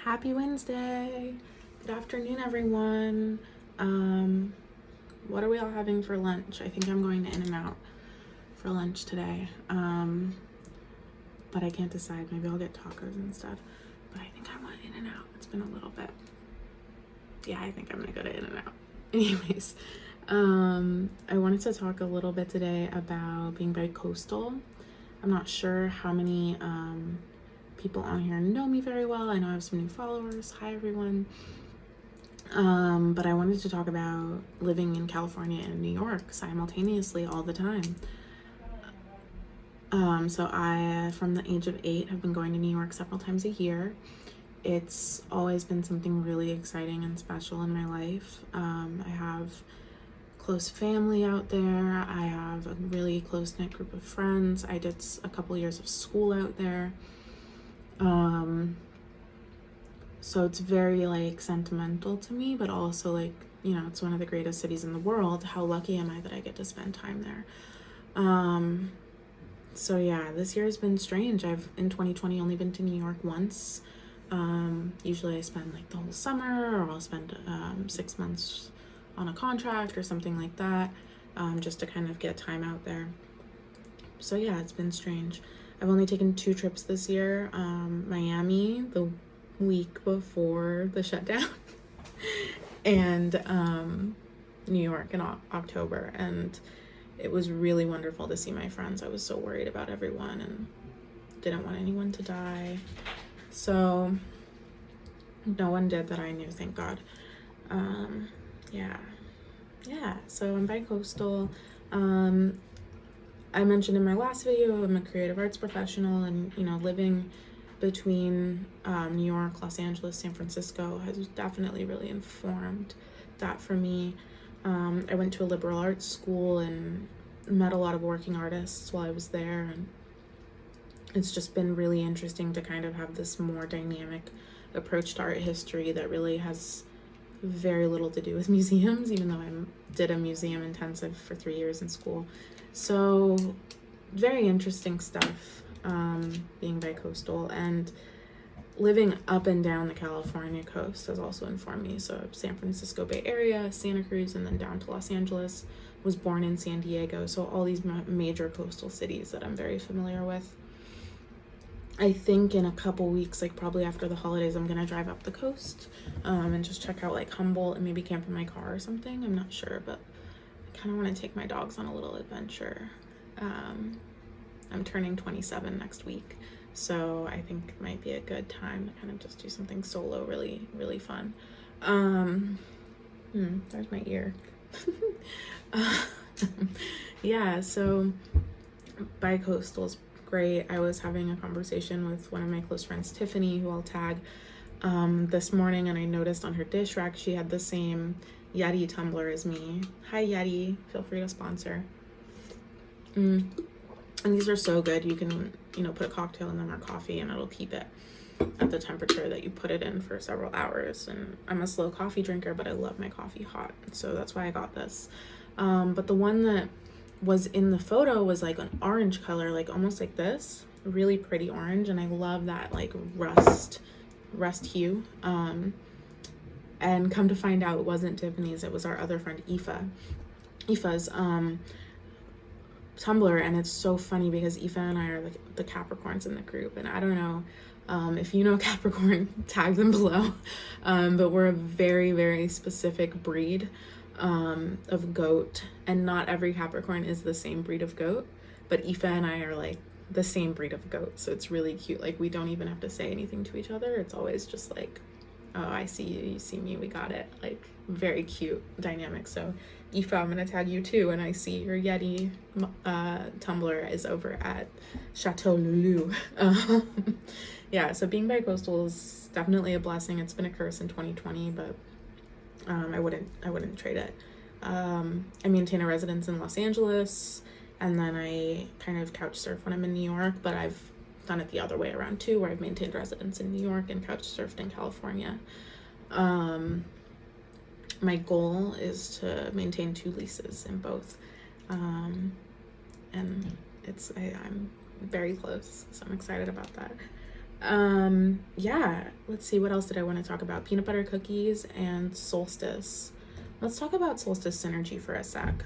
Happy Wednesday. Good afternoon, everyone. What are we all having for lunch? I think I'm going to In-N-Out for lunch today. But I can't decide. Maybe I'll get tacos instead. But I think I want In-N-Out. It's been a little bit. Yeah, I think I'm gonna go to In-N-Out. Anyways, I wanted to talk a little bit today about being bicoastal. I'm not sure how many people on here know me very well. I know I have some new followers. Hi, everyone. But I wanted to talk about living in California and New York simultaneously all the time. So I, from the age of 8, have been going to New York several times a year. It's always been something really exciting and special in my life. I have close family out there. I have a really close-knit group of friends. I did a couple years of school out there. So it's very like sentimental to me, but also like, you know, it's one of the greatest cities in the world. How lucky am I that I get to spend time there? So yeah, this year has been strange. I've in 2020 only been to New York once. Usually I spend like the whole summer, or I'll spend 6 months on a contract or something like that, just to kind of get time out there. So yeah, it's been strange. I've only taken 2 trips this year. Miami the week before the shutdown and New York in October, and it was really wonderful to see my friends. I was so worried about everyone and didn't want anyone to die. So no one did that I knew, thank God. Yeah, so I'm bicoastal. I mentioned in my last video, I'm a creative arts professional, and, you know, living between New York, Los Angeles, San Francisco has definitely really informed that for me. I went to a liberal arts school and met a lot of working artists while I was there, and it's just been really interesting to kind of have this more dynamic approach to art history that really has very little to do with museums, even though I did a museum intensive for 3 years in school. So very interesting stuff, being bicoastal, and living up and down the California coast has also informed me. So San Francisco Bay Area, Santa Cruz, and then down to Los Angeles. Was born in San Diego, so all these major coastal cities that I'm very familiar with. I think in a couple weeks, like probably after the holidays, I'm gonna drive up the coast and just check out like Humboldt and maybe camp in my car or something. I'm not sure, but I kind of want to take my dogs on a little adventure. I'm turning 27 next week, so I think it might be a good time to kind of just do something solo, really, really fun. There's my ear. Yeah, so bicoastal is great. I was having a conversation with one of my close friends, Tiffany, who I'll tag, this morning, and I noticed on her dish rack she had the same Yeti tumbler as me. Hi Yeti, feel free to sponsor. And these are so good. You can, you know, put a cocktail in them or coffee, and it'll keep it at the temperature that you put it in for several hours. And I'm a slow coffee drinker, but I love my coffee hot, so that's why I got this. But the one that was in the photo was like an orange color, like almost like this, really pretty orange, and I love that like rust hue. And come to find out, it wasn't Tiffany's, it was our other friend Aoife's tumbler. And it's so funny because Aoife and I are like the Capricorns in the group, and I don't know if you know Capricorn, tag them below, but we're a very, very specific breed of goat, and not every Capricorn is the same breed of goat, but Aoife and I are like the same breed of goat, so it's really cute. Like, we don't even have to say anything to each other. It's always just like, oh, I see you, you see me, we got it. Like, very cute dynamic. So Aoife, I'm gonna tag you too, and I see your Yeti tumbler is over at Chateau Lulu. Yeah, so being bicoastal is definitely a blessing. It's been a curse in 2020, but I wouldn't trade it. I maintain a residence in Los Angeles, and then I kind of couch surf when I'm in New York, but I've done it the other way around too, where I've maintained residence in New York and couch surfed in California. My goal is to maintain 2 leases in both, and I'm very close, so I'm excited about that. Yeah, let's see, what else did I want to talk about? Peanut butter cookies and Solstice. Let's talk about Solstice Synergy for a sec.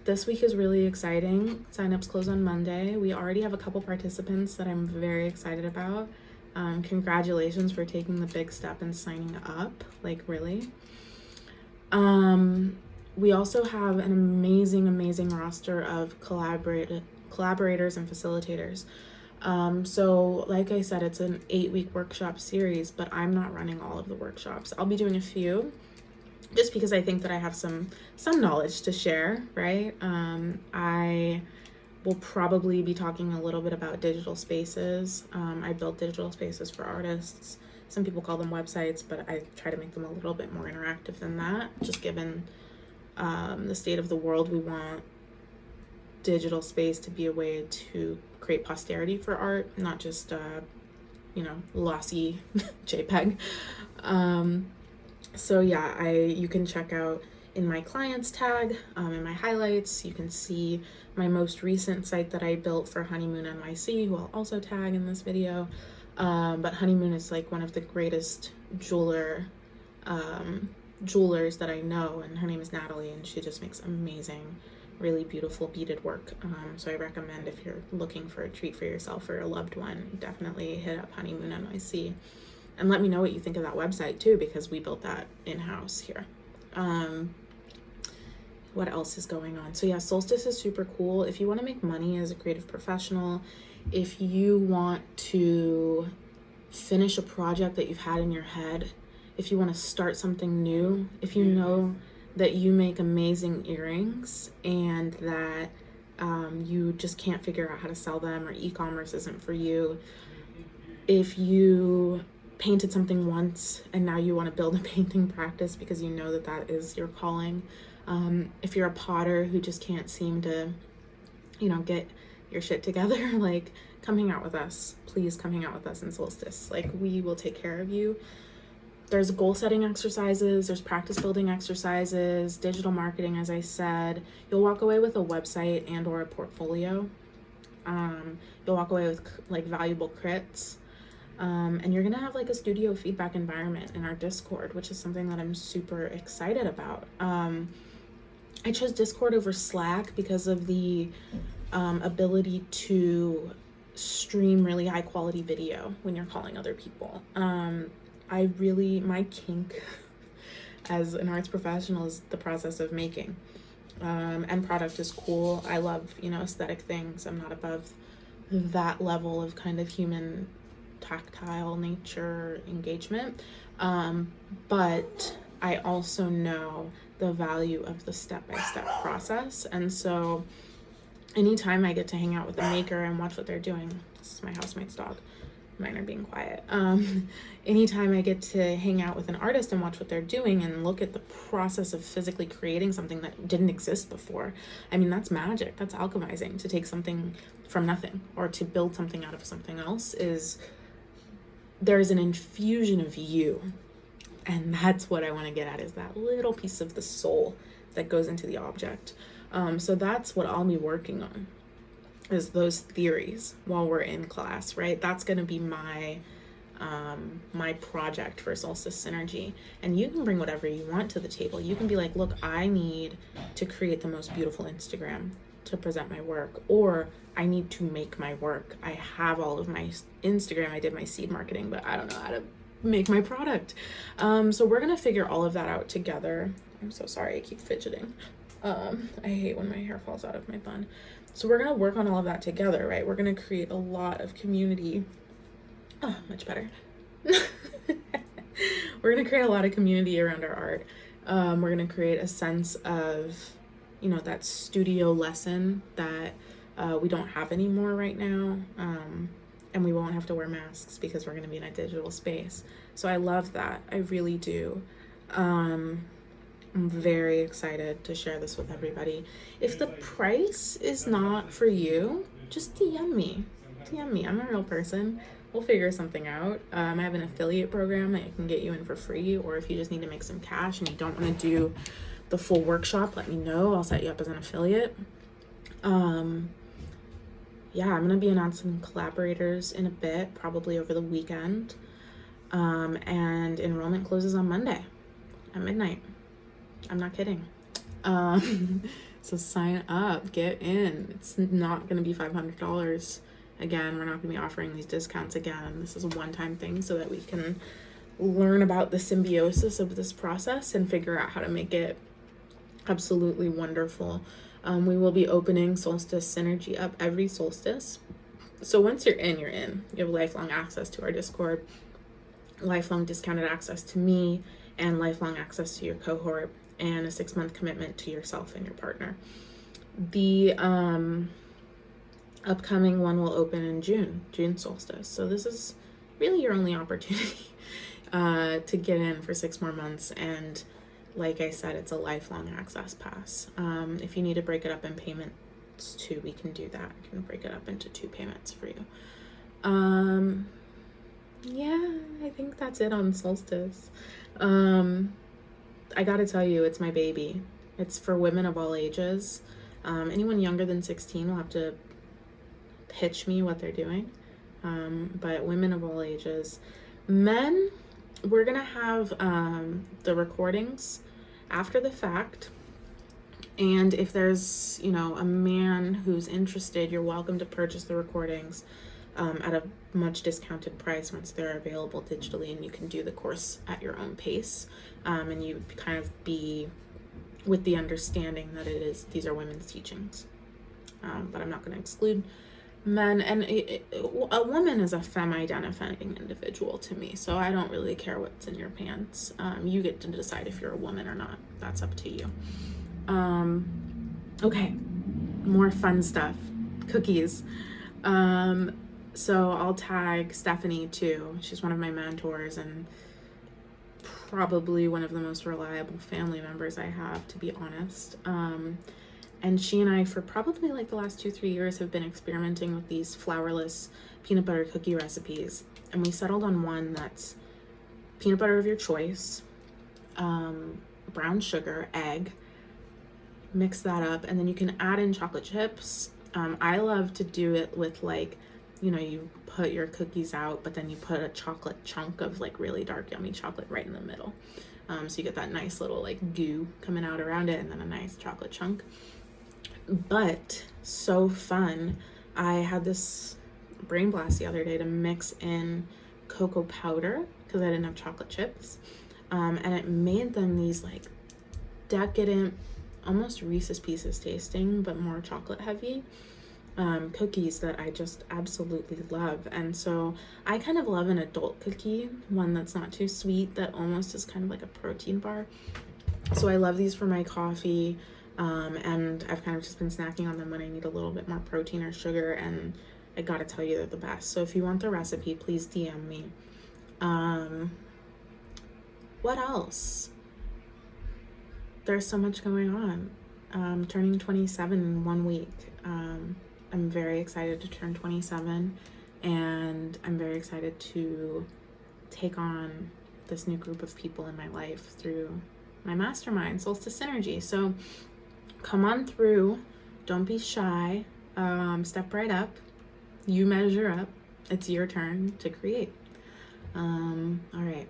This week is really exciting. Signups close on Monday. We already have a couple participants that I'm very excited about. Congratulations for taking the big step and signing up, like really. We also have an amazing roster of collaborators and facilitators. So like I said, it's an 8-week workshop series, but I'm not running all of the workshops. I'll be doing a few just because I think that I have some knowledge to share, right? I will probably be talking a little bit about digital spaces. I build digital spaces for artists. Some people call them websites, but I try to make them a little bit more interactive than that. Just given the state of the world, we want digital space to be a way to create posterity for art, not just lossy JPEG. So yeah, you can check out in my clients tag, in my highlights, you can see my most recent site that I built for Honeymoon NYC, who I'll also tag in this video. But Honeymoon is like one of the greatest jewelers that I know, and her name is Natalie, and she just makes amazing, really beautiful beaded work. So I recommend, if you're looking for a treat for yourself or a loved one, definitely hit up Honeymoon NYC. And let me know what you think of that website too, because we built that in-house here. What else is going on? So yeah, Solstice is super cool. If you want to make money as a creative professional, if you want to finish a project that you've had in your head, if you want to start something new, if you know that you make amazing earrings and that you just can't figure out how to sell them, or e-commerce isn't for you, if you painted something once and now you want to build a painting practice because you know that that is your calling, if you're a potter who just can't seem to get your shit together, like, come hang out with us. Please come hang out with us in Solstice. Like, we will take care of you. There's goal setting exercises, there's practice building exercises, digital marketing, as I said. You'll walk away with a website and or a portfolio. You'll walk away with like valuable crits. And you're gonna have like a studio feedback environment in our Discord, which is something that I'm super excited about. I chose Discord over Slack because of the ability to stream really high quality video when you're calling other people. My kink as an arts professional is the process of making. And product is cool. I love, aesthetic things. I'm not above that level of kind of human tactile nature engagement. But I also know the value of the step-by-step process. And so anytime I get to hang out with a maker and watch what they're doing, this is my housemate's dog, mine are being quiet. Anytime I get to hang out with an artist and watch what they're doing and look at the process of physically creating something that didn't exist before, I mean, that's magic. That's alchemizing. To take something from nothing or to build something out of something else there's an infusion of you. And that's what I want to get at, is that little piece of the soul that goes into the object. So that's what I'll be working on, is those theories while we're in class, right? That's going to be my project for Solstice Synergy. And you can bring whatever you want to the table. You can be like, look, I need to create the most beautiful Instagram to present my work, or I need to make my work. I have all of my Instagram, I did my seed marketing, but I don't know how to make my product. So we're gonna figure all of that out together. I'm so sorry, I keep fidgeting. I hate when my hair falls out of my bun. So we're gonna work on all of that together, right? We're gonna create a lot of community. Oh, much better. We're gonna create a lot of community around our art. We're gonna create a sense of, that studio lesson that we don't have anymore right now. And we won't have to wear masks because we're gonna be in a digital space. So I love that, I really do. I'm very excited to share this with everybody. If the price is not for you, just DM me. I'm a real person. We'll figure something out. I have an affiliate program that can get you in for free, or if you just need to make some cash and you don't want to do the full workshop, let me know. I'll set you up as an affiliate. yeah, I'm gonna be announcing collaborators in a bit, probably over the weekend. And enrollment closes on Monday at midnight. I'm not kidding. So sign up, get in. It's not gonna be $500. Again, we're not gonna be offering these discounts again. This is a one-time thing so that we can learn about the symbiosis of this process and figure out how to make it absolutely wonderful. We will be opening Solstice Synergy up every solstice. So once you're in, you're in. You have lifelong access to our Discord, lifelong discounted access to me, and lifelong access to your cohort, and a 6-month commitment to yourself and your partner. The upcoming one will open in June solstice. So this is really your only opportunity to get in for 6 more months. And like I said, it's a lifelong access pass. If you need to break it up in payments too, we can do that. I can break it up into 2 payments for you. Yeah, I think that's it on Solstice. I gotta tell you, it's my baby. It's for women of all ages. Anyone younger than 16 will have to pitch me what they're doing. But women of all ages. Men, we're gonna have the recordings after the fact. And if there's, a man who's interested, you're welcome to purchase the recordings at a much discounted price once they're available digitally, and you can do the course at your own pace. And you kind of be with the understanding that these are women's teachings. But I'm not going to exclude men. And a woman is a femme-identifying individual to me, so I don't really care what's in your pants. You get to decide if you're a woman or not. That's up to you. Okay, more fun stuff. Cookies. So I'll tag Stephanie too. She's one of my mentors and probably one of the most reliable family members I have, to be honest. And she and I, for probably like the last 2-3 years, have been experimenting with these flourless peanut butter cookie recipes. And we settled on one that's peanut butter of your choice, brown sugar, egg, mix that up, and then you can add in chocolate chips. I love to do it with you put your cookies out, but then you put a chocolate chunk of really dark, yummy chocolate right in the middle. So you get that nice little goo coming out around it, and then a nice chocolate chunk. But so fun. I had this brain blast the other day to mix in cocoa powder because I didn't have chocolate chips. And it made them these decadent, almost Reese's Pieces tasting, but more chocolate heavy cookies that I just absolutely love. And so I kind of love an adult cookie, one that's not too sweet, that almost is kind of like a protein bar. So I love these for my coffee, and I've kind of just been snacking on them when I need a little bit more protein or sugar, and I gotta tell you, they're the best. So if you want the recipe, please DM me. What else? There's so much going on. Turning 27 in 1 week. I'm very excited to turn 27, and I'm very excited to take on this new group of people in my life through my mastermind, Solstice Synergy. So come on through, don't be shy, step right up, you measure up, it's your turn to create. All right,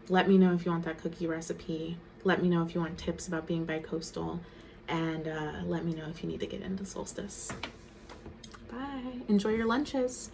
let me know if you want that cookie recipe, let me know if you want tips about being bicoastal, and let me know if you need to get into Solstice. Bye. Enjoy your lunches.